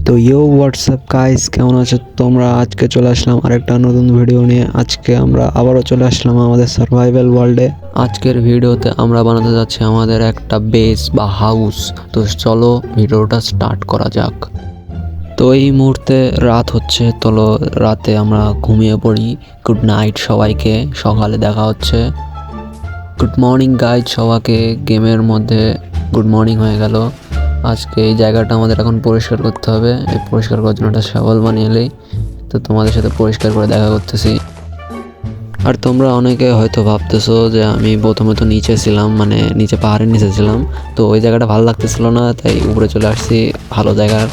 তো WhatsApp guys, কেমন আছো তোমরা? আজকে চলে আসলাম আরেকটা নতুন ভিডিও নিয়ে। আজকে আমরা আবারও চলে আসলাম আমাদের সার্ভাইভাল ওয়ার্ল্ডে। আজকের ভিডিওতে আমরা বানাতে যাচ্ছি আমাদের একটা বেস বা হাউস। তো চলো ভিডিওটা স্টার্ট করা যাক। তো এই মুহূর্তে রাত হচ্ছে, চলো রাতে আমরা ঘুমিয়ে পড়ি। গুড নাইট সবাইকে, সকালে দেখা হচ্ছে। গুড মর্নিং গাইজ সবাইকে। গেমের মধ্যে গুড মর্নিং হয়ে গেল। আজকে এই জায়গাটা আমাদের এখন পরিষ্কার করতে হবে। এই পরিষ্কার করার জন্য একটা শাওয়াল বানিয়ে এলেই তো তোমাদের সাথে পরিষ্কার করে দেখা করতেছি। আর তোমরা অনেকে হয়তো ভাবতেছো যে আমি প্রথমে তো নিচে ছিলাম, মানে নিচে পাহাড়ের নিচে ছিলাম, তো ওই জায়গাটা ভালো লাগতেছিল না, তাই উপরে চলে আসছি ভালো জায়গার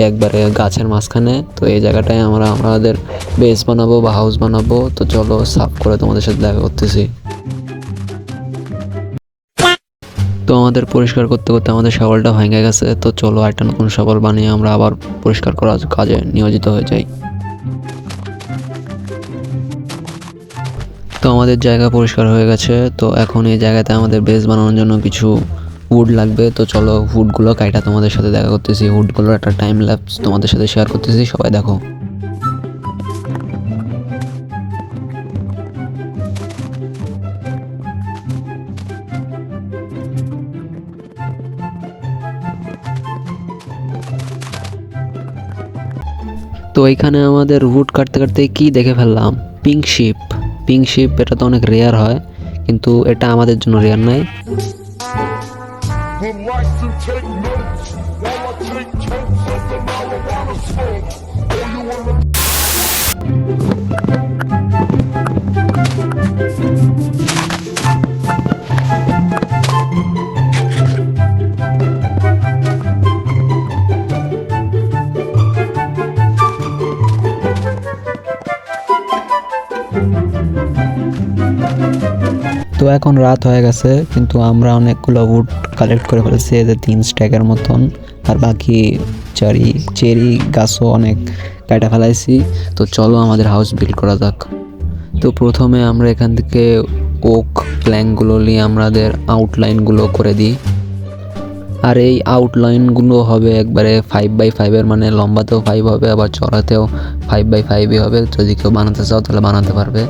একবারে গাছের মাঝখানে। তো এই জায়গাটায় আমরা আমাদের বেস বানাবো বা হাউস বানাবো। তো চলো সাফ করে তোমাদের সাথে দেখা করতেছি। তো আমাদের পরিষ্কার করতে করতে আমাদের শাওয়ালটা ভেঙে গেছে। তো চলো একটা নতুন শাওয়াল বানিয়ে আমরা আবার পরিষ্কার করার কাজে নিয়োজিত হয়ে যাই। তো আমাদের জায়গা পরিষ্কার হয়ে গেছে। তো এখন এই জায়গাতে আমাদের বেস বানানোর জন্য কিছু উড লাগবে। তো চলো উডগুলো কাইটা তোমাদের সাথে দেখা করতেছি। উডগুলোর একটা টাইম ল্যাপস তোমাদের সাথে শেয়ার করতেছি, সবাই দেখো। তো এইখানে আমাদের উড কাটতে কাটতে কি দেখে ফেললাম, পিঙ্ক শিপ। পিঙ্ক শিপ এটা তো অনেক রেয়ার হয়, কিন্তু এটা আমাদের জন্য রেয়ার নয়। Would like to take notes while I take totes of the marijuana smoke. Oh, you wanna তো এখন রাত হয়ে গেছে, কিন্তু আমরা অনেকগুলো উড কালেক্ট করে ফেলেছি, এদের 3 স্ট্যাকের মতন। আর বাকি চেরি গাছও অনেক কাটা ফেলাইছি। তো চলো আমাদের হাউস বিল্ড করা যাক। তো প্রথমে আমরা এখান থেকে ওক প্ল্যাঙ্কগুলো নিয়ে আমাদের আউটলাইনগুলো করে দিই। আর এই আউটলাইনগুলো হবে একবারে 5x5-এর, মানে লম্বাতেও 5 হবে, আবার চড়াতেও 5x5ই হবে। যদি কেউ বানাতে চাও তাহলে বানাতে পারবে।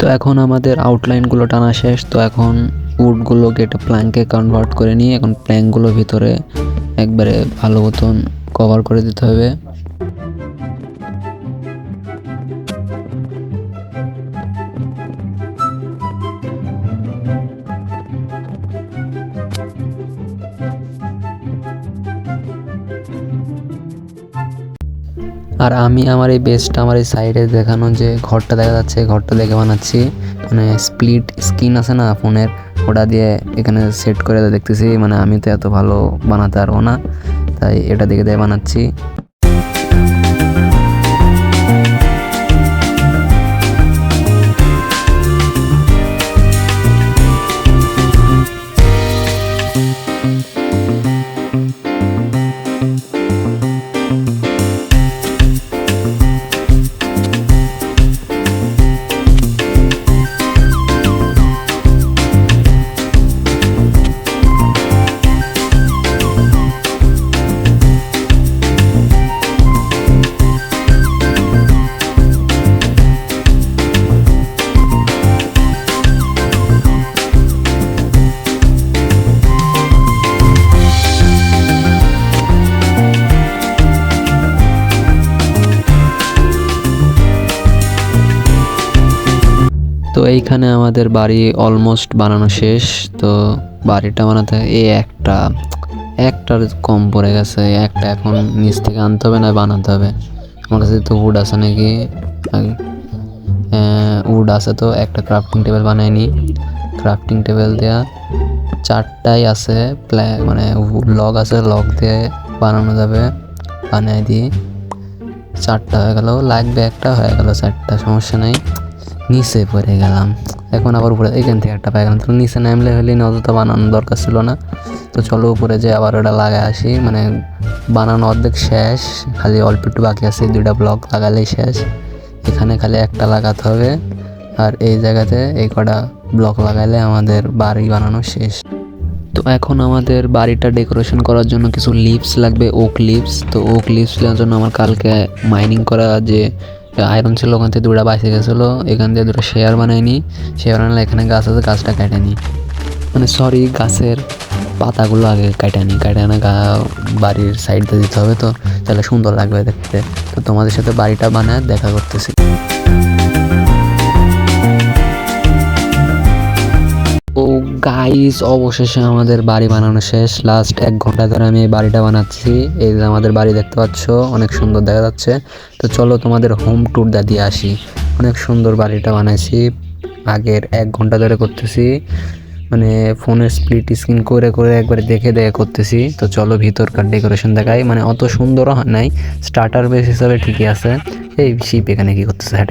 তো এখন আমাদের আউটলাইনগুলো টানা শেষ। তো এখন উডগুলোকে একটা প্ল্যাঙ্কে কনভার্ট করে নিয়ে এখন প্ল্যাঙ্কগুলো ভিতরে একবারে ভালো মতন কভার করে দিতে হবে। আর আমি আমার এই বেসটা আমার এই সাইডে দেখানো যে ঘরটা দেখা যাচ্ছে, ঘরটা দেখে বানাচ্ছি। মানে স্প্লিট স্ক্রিন আছে না ফোনের, ওটা দিয়ে এখানে সেট করে দেখতেছি। মানে আমি তো এত ভালো বানাতে পারবো না, তাই এটা দেখে দেখে বানাচ্ছি। তো এইখানে আমাদের বাড়ি অলমোস্ট বানানো শেষ। তো বাড়িটা বানাতে একটার কম পড়ে গেছে, একটা এখন নিচ থেকে আনতে হবে না বানাতে হবে। আমার কাছে তো উড আছে নাকি, উড আছে, তো একটা ক্রাফটিং টেবিল বানায় নি। ক্রাফটিং টেবিল দেওয়া 4টাই আছে, মানে লগ আছে, লগ দিয়ে বানানো যাবে। বানিয়ে দিয়ে 4টা হয়ে গেল, লাগবে একটা, হয়ে গেল 4টা, সমস্যা নেই। নিচে পড়ে গেলাম, এখন আবার উপরে এখান থেকে একটা পাই গেলাম, তো নিচে নামলে হলে অতটা বানানোর দরকার ছিল না। তো চলো উপরে যে আবার ওটা লাগায় আসি, মানে বানানো অর্ধেক শেষ, খালি অল্প একটু বাকি আছে, 2টা ব্লক লাগালেই শেষ। এখানে খালি একটা লাগাতে হবে, আর এই জায়গাতে এই কটা ব্লক লাগাইলে আমাদের বাড়ি বানানো শেষ। তো এখন আমাদের বাড়িটা ডেকোরেশন করার জন্য কিছু লিভস লাগবে, ওক লিভস। তো ওক লিভস নেওয়ার জন্য আমার কালকে মাইনিং করা যে আয়রন ছিল ওখান থেকে 2টা বাইসে গেছিলো, এখান থেকে 2টা শেয়ার বানাইনি। শেয়ার বানালে এখানে গাছ আছে, গাছটা কেটে নিই, মানে সরি গাছের পাতাগুলো আগে কেটে নিই, কেটে না বাড়ির সাইডে দিতে হবে, তো তাহলে সুন্দর লাগবে দেখতে। তো তোমাদের সাথে বাড়িটা বানায় দেখা করতেছি। ও গাইস, অবশেষে আমাদের বাড়ি বানানো শেষ। লাস্ট 1 ঘন্টা ধরে আমি এই বাড়িটা বানাচ্ছি। এই যে আমাদের বাড়ি দেখতে পাচ্ছ, অনেক সুন্দর দেখা যাচ্ছে। তো চলো তোমাদের হোম ট্যুরটা দিয়ে আসি। অনেক সুন্দর বাড়িটা বানাইছি, আগের 1 ঘন্টা ধরে করতেছি, মানে ফোনের স্প্লিট স্ক্রিন করে করে একবারে দেখে দেখে করতেছি। তো চলো ভিতরকার ডেকোরেশন দেখাই, মানে অত সুন্দরও হয় নাই, স্টার্টার বেস হিসাবে ঠিকই আছে। এই শিপ এখানে কি করতেছে হ্যাঁ।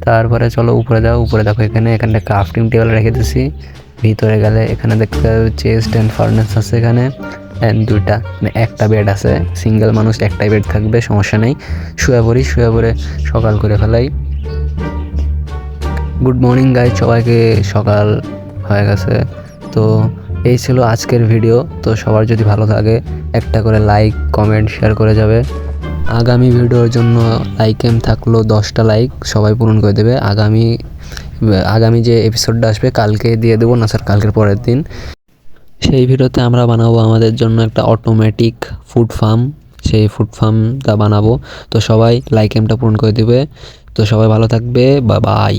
তারপরে চলো উপরে যাও, উপরে দেখো এখানে ক্রাফটিং টেবিল রেখে দিয়েছি। ভিতরে গেলে এখানে দেখতে হবে চেস্ট অ্যান্ড ফার্নেস আছে এখানে, অ্যান্ড 2টা, মানে একটা বেড আছে, সিঙ্গেল মানুষ একটাই বেড থাকবে, সমস্যা নেই। শুয়ে পড়ে সকাল করে ফেলাই। গুড মর্নিং গাইজ, সবাইকে সকাল হয়ে গেছে। তো এই ছিল আজকের ভিডিও। তো সবার যদি ভালো লাগে একটা করে লাইক কমেন্ট শেয়ার করে যাবে। আগামী ভিডিওর জন্য লাইক এম থাকলো 10টা লাইক, সবাই পূরণ করে দেবে। আগামী যে এপিসোডটা আসবে কালকে দিয়ে দেবো, না স্যার কালকের পরের দিন। সেই ভিডিওতে আমরা বানাবো আমাদের জন্য একটা অটোমেটিক ফুড ফার্ম, সেই ফুড ফার্মটা বানাবো। তো সবাই লাইক এমটা পূরণ করে দেবে। তো সবাই ভালো থাকবে, বাই বাই।